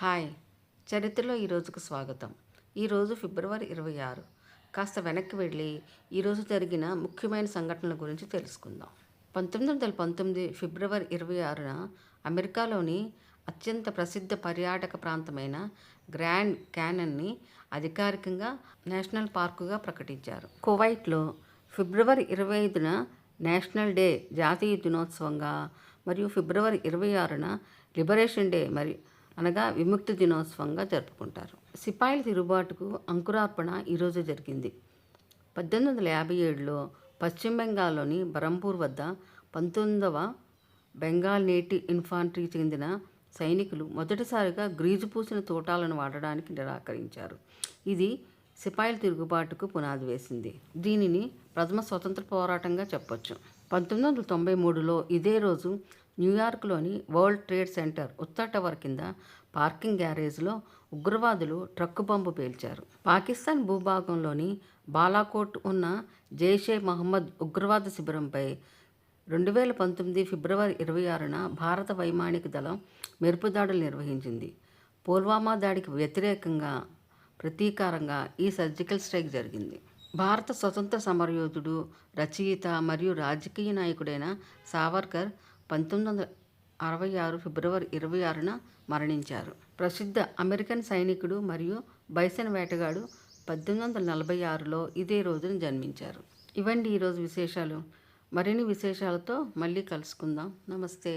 Hi, చరిత్రలో ఈరోజుకు స్వాగతం. ఈరోజు ఫిబ్రవరి 26. కాస్త వెనక్కి వెళ్ళి ఈరోజు జరిగిన ముఖ్యమైన సంఘటనల గురించి తెలుసుకుందాం. 1919 ఫిబ్రవరి 26న అమెరికాలోని అత్యంత ప్రసిద్ధ పర్యాటక ప్రాంతమైన గ్రాండ్ క్యానన్ని అధికారికంగా నేషనల్ పార్కుగా ప్రకటించారు. కువైట్లో ఫిబ్రవరి 25న నేషనల్ డే జాతీయ దినోత్సవంగా మరియు ఫిబ్రవరి 26న లిబరేషన్ డే అనగా విముక్తి దినోత్సవంగా జరుపుకుంటారు. సిపాయిల తిరుగుబాటుకు అంకురార్పణ ఈరోజు జరిగింది. 1857లో పశ్చిమ బెంగాల్లోని బరంపూర్ వద్ద 19వ బెంగాల్ నేటివ్ ఇన్ఫాంట్రీకి చెందిన సైనికులు మొదటిసారిగా గ్రీజు పూసిన తోటాలను వాడడానికి నిరాకరించారు. ఇది సిపాయిల తిరుగుబాటుకు పునాది వేసింది. దీనిని ప్రథమ స్వతంత్ర పోరాటంగా చెప్పొచ్చు. 1993లో ఇదే రోజు న్యూయార్క్లోని వరల్డ్ ట్రేడ్ సెంటర్ ఉత్తర టవర్ కింద పార్కింగ్ గ్యారేజ్లో ఉగ్రవాదులు ట్రక్కు బాంబు పేల్చారు. పాకిస్తాన్ భూభాగంలోని బాలాకోట్ ఉన్న జైషే మహమ్మద్ ఉగ్రవాద శిబిరంపై 2019 ఫిబ్రవరి 26న భారత వైమానిక దళం మెరుపు దాడులు నిర్వహించింది. పుల్వామా దాడికి వ్యతిరేకంగా ప్రతీకారంగా ఈ సర్జికల్ స్ట్రైక్ జరిగింది. భారత స్వతంత్ర సమరయోధుడు, రచయిత మరియు రాజకీయ నాయకుడైన సావర్కర్ 1966 ఫిబ్రవరి 26న మరణించారు. ప్రసిద్ధ అమెరికన్ సైనికుడు మరియు బైసన్ వేటగాడు 1846లో ఇదే రోజున జన్మించారు. ఇవండి ఈరోజు విశేషాలు. మరిన్ని విశేషాలతో మళ్ళీ కలుసుకుందాం. నమస్తే.